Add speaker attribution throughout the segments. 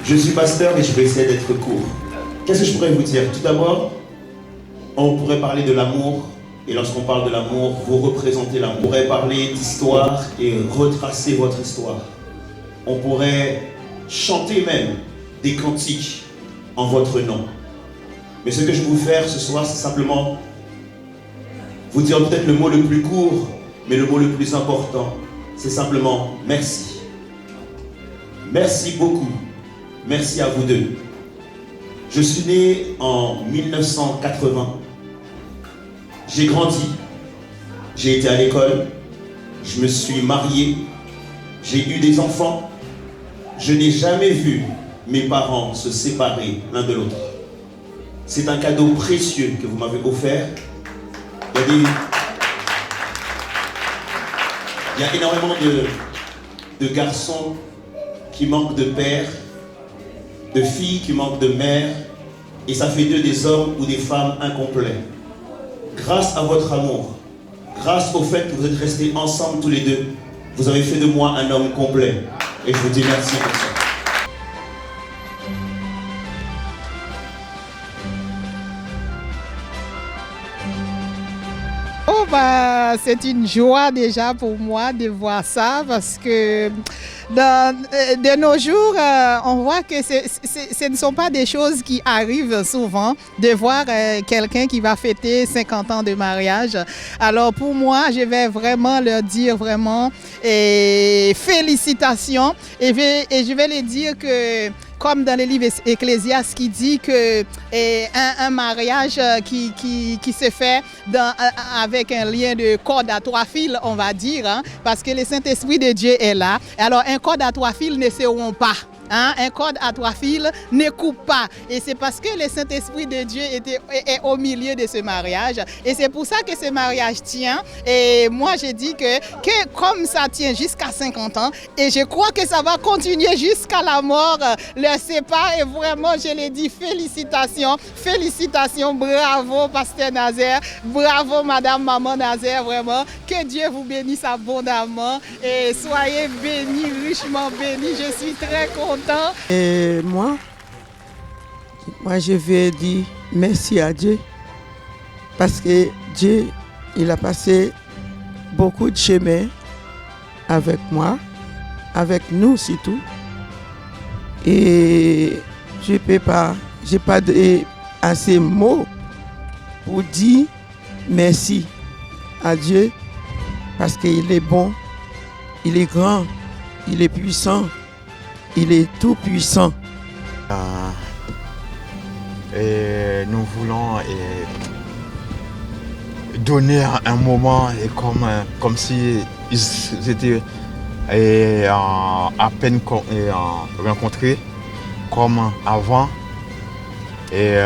Speaker 1: Je suis pasteur et je vais essayer d'être court. Qu'est-ce que je pourrais vous dire? Tout d'abord, on pourrait parler de l'amour. Et lorsqu'on parle de l'amour, vous représentez l'amour. On pourrait parler d'histoire et retracer votre histoire. On pourrait chanter même des cantiques en votre nom. Mais ce que je vais vous faire ce soir, c'est simplement vous dire peut-être le mot le plus court, mais le mot le plus important, c'est simplement merci. Merci beaucoup. Merci à vous deux. Je suis né en 1980. J'ai grandi. J'ai été à l'école. Je me suis marié. J'ai eu des enfants. Je n'ai jamais vu mes parents se séparer l'un de l'autre. C'est un cadeau précieux que vous m'avez offert. Il y a énormément de garçons qui manquent de père, de filles qui manquent de mère, et ça fait d'eux des hommes ou des femmes incomplets. Grâce à votre amour, grâce au fait que vous êtes restés ensemble tous les deux, vous avez fait de moi un homme complet. Et je vous dis merci pour ça.
Speaker 2: Oh bah, c'est une joie déjà pour moi de voir ça parce que de nos jours, on voit que ce ne sont pas des choses qui arrivent souvent de voir quelqu'un qui va fêter 50 ans de mariage. Alors pour moi, je vais vraiment leur dire vraiment félicitations et je vais leur dire que comme dans le livre Ecclésiaste qui dit que un mariage qui se fait avec un lien de corde à trois fils, on va dire, hein, parce que le Saint-Esprit de Dieu est là. Alors un corde à trois fils ne se rompt pas. Hein, un corde à trois fils ne coupe pas. Et c'est parce que le Saint-Esprit de Dieu est au milieu de ce mariage. Et c'est pour ça que ce mariage tient. Et moi, je dis que comme ça tient jusqu'à 50 ans, et je crois que ça va continuer jusqu'à la mort, leur sépare. Et vraiment, je les dis félicitations. Félicitations, bravo, Pasteur Nazaire. Bravo, Madame Maman Nazaire, vraiment. Que Dieu vous bénisse abondamment. Et soyez bénis, richement bénis. Je suis très content.
Speaker 3: Et moi, je vais dire merci à Dieu parce que Dieu, il a passé beaucoup de chemin avec moi, avec nous surtout. Et je n'ai pas assez de mots pour dire merci à Dieu parce qu'il est bon, il est grand, il est puissant. Il est tout puissant.
Speaker 4: Et nous voulons donner un moment comme si ils étaient à peine rencontrés comme avant. Et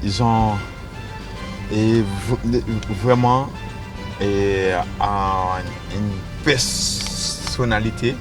Speaker 4: ils ont vraiment une personnalité.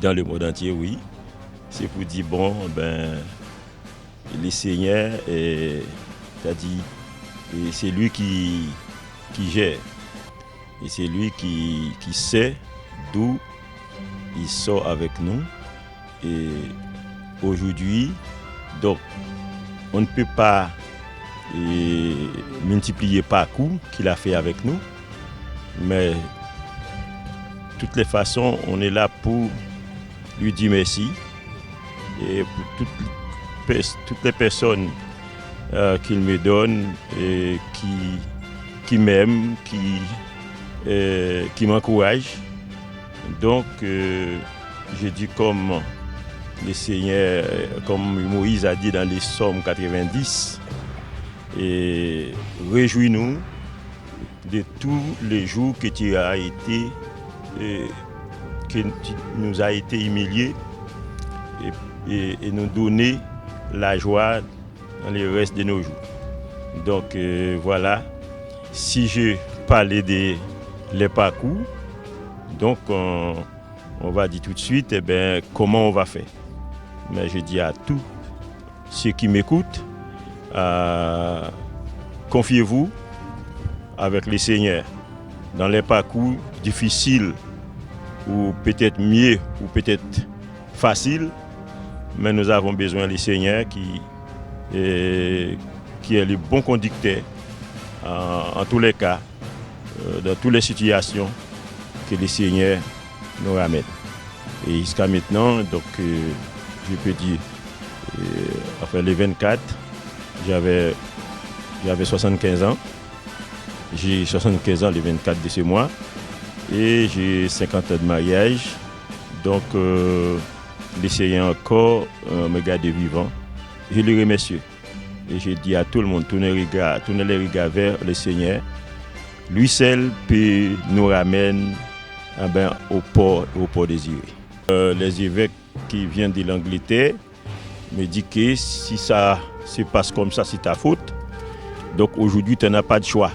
Speaker 5: Dans le monde entier, oui. C'est pour dire, bon, le Seigneur, c'est lui qui gère. Et c'est lui qui sait d'où il sort avec nous. Et aujourd'hui, donc, on ne peut pas multiplier par coup qu'il a fait avec nous. Mais de toutes les façons, on est là pour lui dire merci. Et pour toutes les personnes qu'il me donne et qui m'aiment, qui m'encouragent. Donc, je dis comme le Seigneur, comme Moïse a dit dans les Psaumes 90, et réjouis-nous de tous les jours que tu as été, que tu nous as été humilié et nous donner la joie dans le reste de nos jours. Donc voilà, si je parlais des parcours, donc on va dire tout de suite comment on va faire. Mais je dis à tous ceux qui m'écoutent, confiez-vous avec le Seigneur dans les parcours difficiles ou peut-être mieux ou peut-être faciles, mais nous avons besoin du Seigneur qui est le bon conducteur en tous les cas, dans toutes les situations que le Seigneur nous ramène. Et jusqu'à maintenant, donc je peux dire, enfin les 24, j'avais 75 ans. J'ai 75 ans le 24 de ce mois et j'ai 50 ans de mariage. Donc, l'essayant encore me garder vivant. Je le remercie. Et je dis à tout le monde, tournez les regards vers le Seigneur. Lui seul peut nous ramener au port désiré. Les évêques qui viennent de l'Angleterre me disent que si ça se passe comme ça, c'est ta faute. Donc aujourd'hui, tu n'as pas de choix.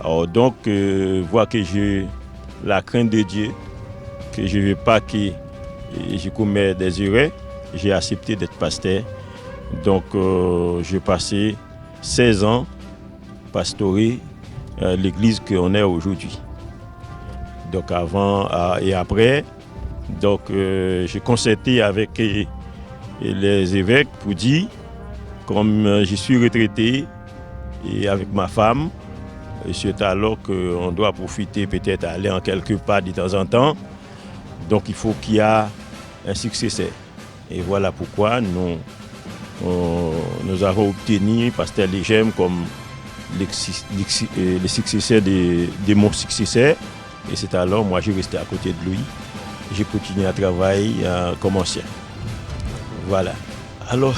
Speaker 5: Alors donc, voir que j'ai la crainte de Dieu, que je ne veux pas que je commette des erreurs, j'ai accepté d'être pasteur. Donc j'ai passé 16 ans pastorer l'église qu'on est aujourd'hui. Donc avant et après, donc j'ai concerté avec les évêques pour dire, comme je suis retraité et avec ma femme, c'est alors qu'on doit profiter peut-être aller en quelque part de temps en temps. Donc il faut qu'il y ait un successeur. Et voilà pourquoi nous avons obtenu Pasteur Legem comme le successeur de mon successeur. Et c'est alors moi je restais à côté de lui. J'ai continué à travailler comme ancien. Voilà. Alors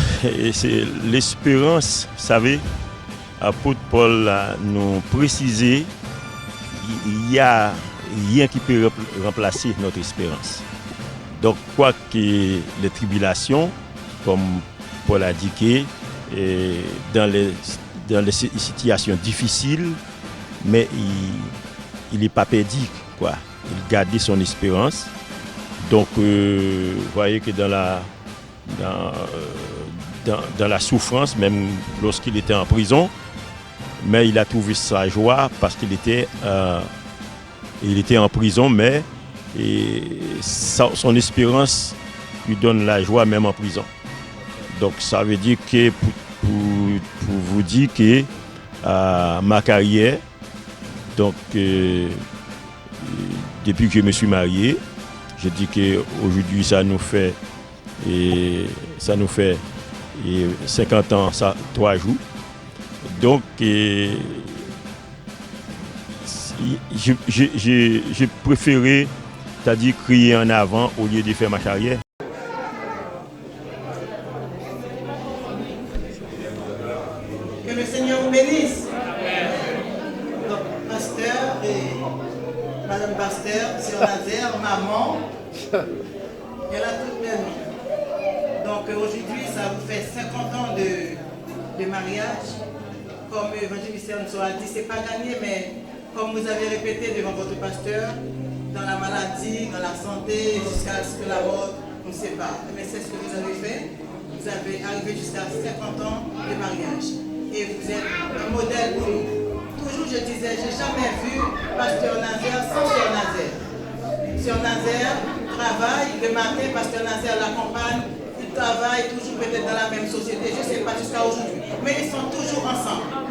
Speaker 5: c'est l'espérance, vous savez. Apôtre Paul nous précisé, il n'y a rien qui peut remplacer notre espérance. Donc, quoi que les tribulations, comme Paul a dit, dans les situations difficiles, mais il n'est pas perdu, quoi. Il gardait son espérance. Donc, vous voyez que dans la souffrance, même lorsqu'il était en prison, mais il a trouvé sa joie parce qu'il était en prison, mais son espérance lui donne la joie même en prison. Donc ça veut dire que pour vous dire que ma carrière, donc depuis que je me suis marié, je dis qu'aujourd'hui ça nous fait 50 ans, ça 3 jours. Donc, j'ai préféré, c'est-à-dire crier en avant au lieu de faire ma carrière.
Speaker 6: Que le Seigneur vous bénisse. Donc, pasteur et madame pasteur, sœur Nazaire, maman, elle a tout permis. Donc, aujourd'hui, ça vous fait 50 ans de mariage. Comme l'évangéliste nous a dit, ce n'est pas gagné, mais comme vous avez répété devant votre pasteur, dans la maladie, dans la santé, jusqu'à ce que la mort nous sépare. Mais c'est ce que vous avez fait. Vous avez arrivé jusqu'à 50 ans de mariage. Et vous êtes un modèle pour nous. Toujours je disais, je n'ai jamais vu pasteur Nazaire sans sœur Nazaire. Sœur Nazaire travaille, le matin, pasteur Nazaire l'accompagne. Ils travaillent toujours peut-être dans la même société, je ne sais pas jusqu'à aujourd'hui, mais ils sont toujours ensemble.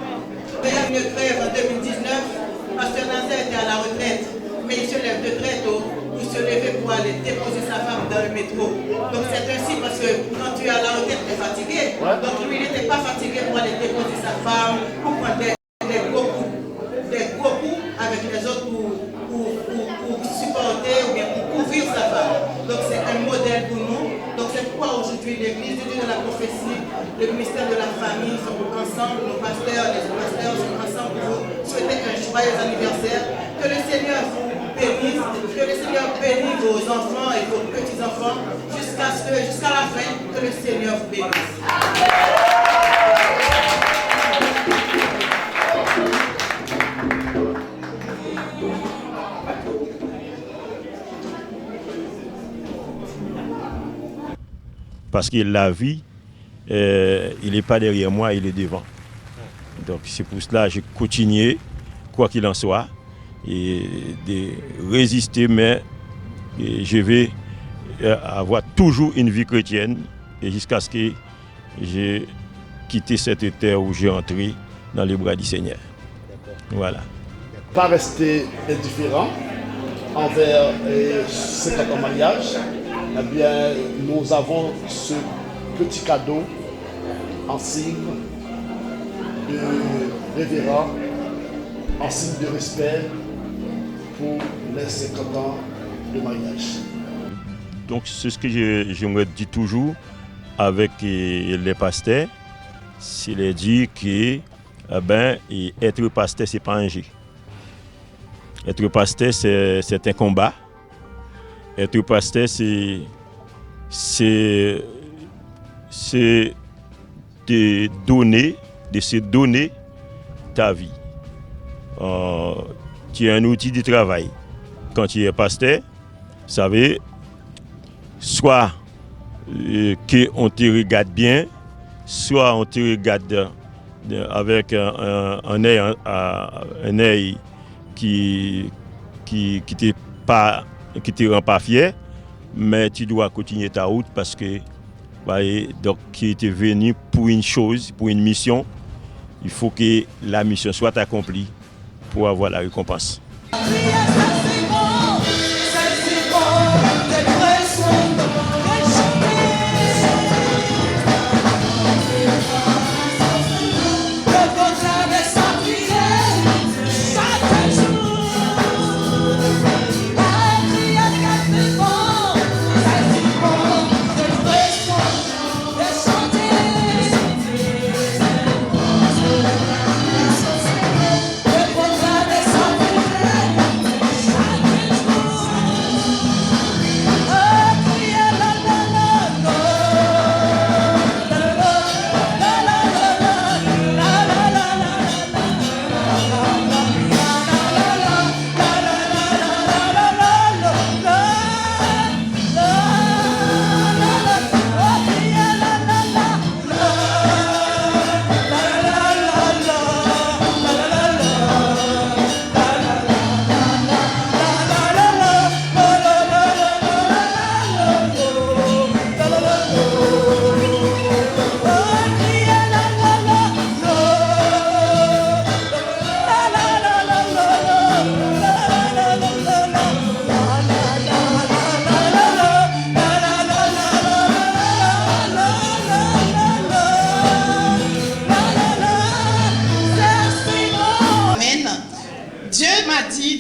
Speaker 6: Il y a une grève en 2019, pasteur Nazaire était à la retraite, mais il se lève de très tôt pour se lever pour aller déposer sa femme dans le métro. Donc c'est ainsi parce que quand tu es à la retraite, tu es fatigué. Donc lui, il n'était pas fatigué pour aller déposer sa femme, pour prendre des gros coups avec les autres pour supporter ou bien pour couvrir sa femme. Donc c'est un modèle pour nous. Donc c'est pourquoi aujourd'hui l'Église du Dieu de la prophétie, le ministère de la famille sont ensemble, nos pasteurs, les pasteurs sont ensemble pour vous souhaiter un joyeux anniversaire. Que le Seigneur vous bénisse, que le Seigneur bénisse vos enfants et vos petits-enfants jusqu'à la fin, que le Seigneur vous bénisse.
Speaker 5: Parce que la vie, il n'est pas derrière moi, il est devant. Donc c'est pour cela que je continue, quoi qu'il en soit, et de résister, mais je vais avoir toujours une vie chrétienne et jusqu'à ce que j'ai quitté cette terre où j'ai entré dans les bras du Seigneur. Voilà.
Speaker 7: Pas rester indifférent envers ce cadeau mariage. Eh bien, nous avons ce petit cadeau en signe de révérend, en signe de respect pour les 50 ans de mariage.
Speaker 5: Donc c'est ce que je me dis toujours avec les pasteurs, c'est de dire que être pasteur, ce n'est pas un jeu. Être pasteur, c'est un combat. Être pasteur, c'est de se donner ta vie. Tu es un outil de travail. Quand tu es pasteur, vous savez, soit qu'on te regarde bien, soit on te regarde avec un œil qui te rend pas fier, mais tu dois continuer ta route parce que donc qui était venu pour une chose, pour une mission, il faut que la mission soit accomplie pour avoir la récompense.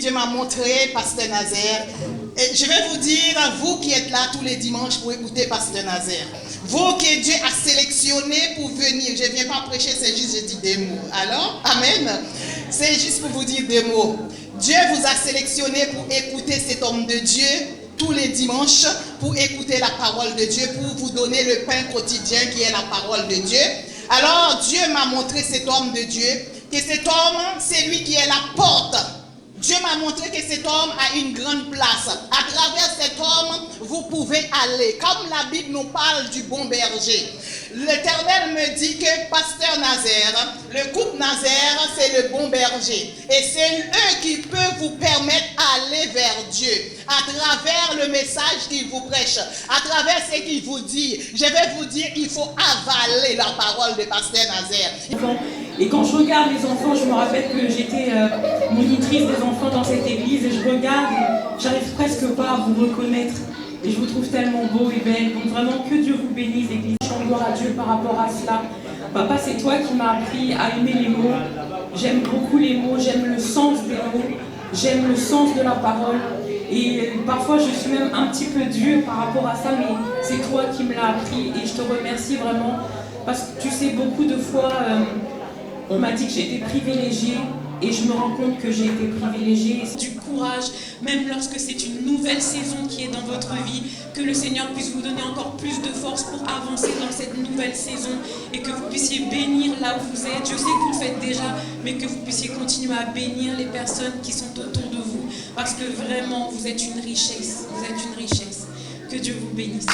Speaker 2: Dieu m'a montré Pasteur Nazaire. Et je vais vous dire, vous qui êtes là tous les dimanches pour écouter Pasteur Nazaire, vous que Dieu a sélectionné pour venir, je ne viens pas prêcher, c'est juste je dis des mots. Alors, amen. C'est juste pour vous dire des mots. Dieu vous a sélectionné pour écouter cet homme de Dieu tous les dimanches, pour écouter la parole de Dieu, pour vous donner le pain quotidien qui est la parole de Dieu. Alors, Dieu m'a montré cet homme de Dieu, que cet homme, c'est lui qui est la porte. Dieu m'a montré que cet homme a une grande place. À travers cet homme, vous pouvez aller. Comme la Bible nous parle du bon berger. L'Éternel me dit que Pasteur Nazaire, le couple Nazaire, c'est le bon berger. Et c'est eux qui peuvent vous permettre d'aller vers Dieu. À travers le message qu'il vous prêche, à travers ce qu'il vous dit. Je vais vous dire qu'il faut avaler la parole de Pasteur Nazaire.
Speaker 8: Et quand je regarde les enfants, je me rappelle que j'étais monitrice des enfants dans cette église et je regarde et j'arrive presque pas à vous reconnaître. Et je vous trouve tellement beau et belle. Donc vraiment que Dieu vous bénisse, église. Je rends gloire à Dieu par rapport à cela. Papa, c'est toi qui m'as appris à aimer les mots. J'aime beaucoup les mots, j'aime le sens des mots. j'aime le sens de la parole. Et parfois je suis même un petit peu dure par rapport à ça, mais c'est toi qui me l'as appris et je te remercie vraiment. Parce que tu sais, beaucoup de fois, on m'a dit que j'étais privilégiée et je me rends compte que j'ai été privilégiée. Du courage, même lorsque c'est une nouvelle saison qui est dans votre vie, que le Seigneur puisse vous donner encore plus de force pour avancer dans cette nouvelle saison et que vous puissiez bénir là où vous êtes. Je sais que vous le faites déjà, mais que vous puissiez continuer à bénir les personnes qui sont autour de vous parce que vraiment, vous êtes une richesse. Vous êtes une richesse. Que Dieu vous bénisse.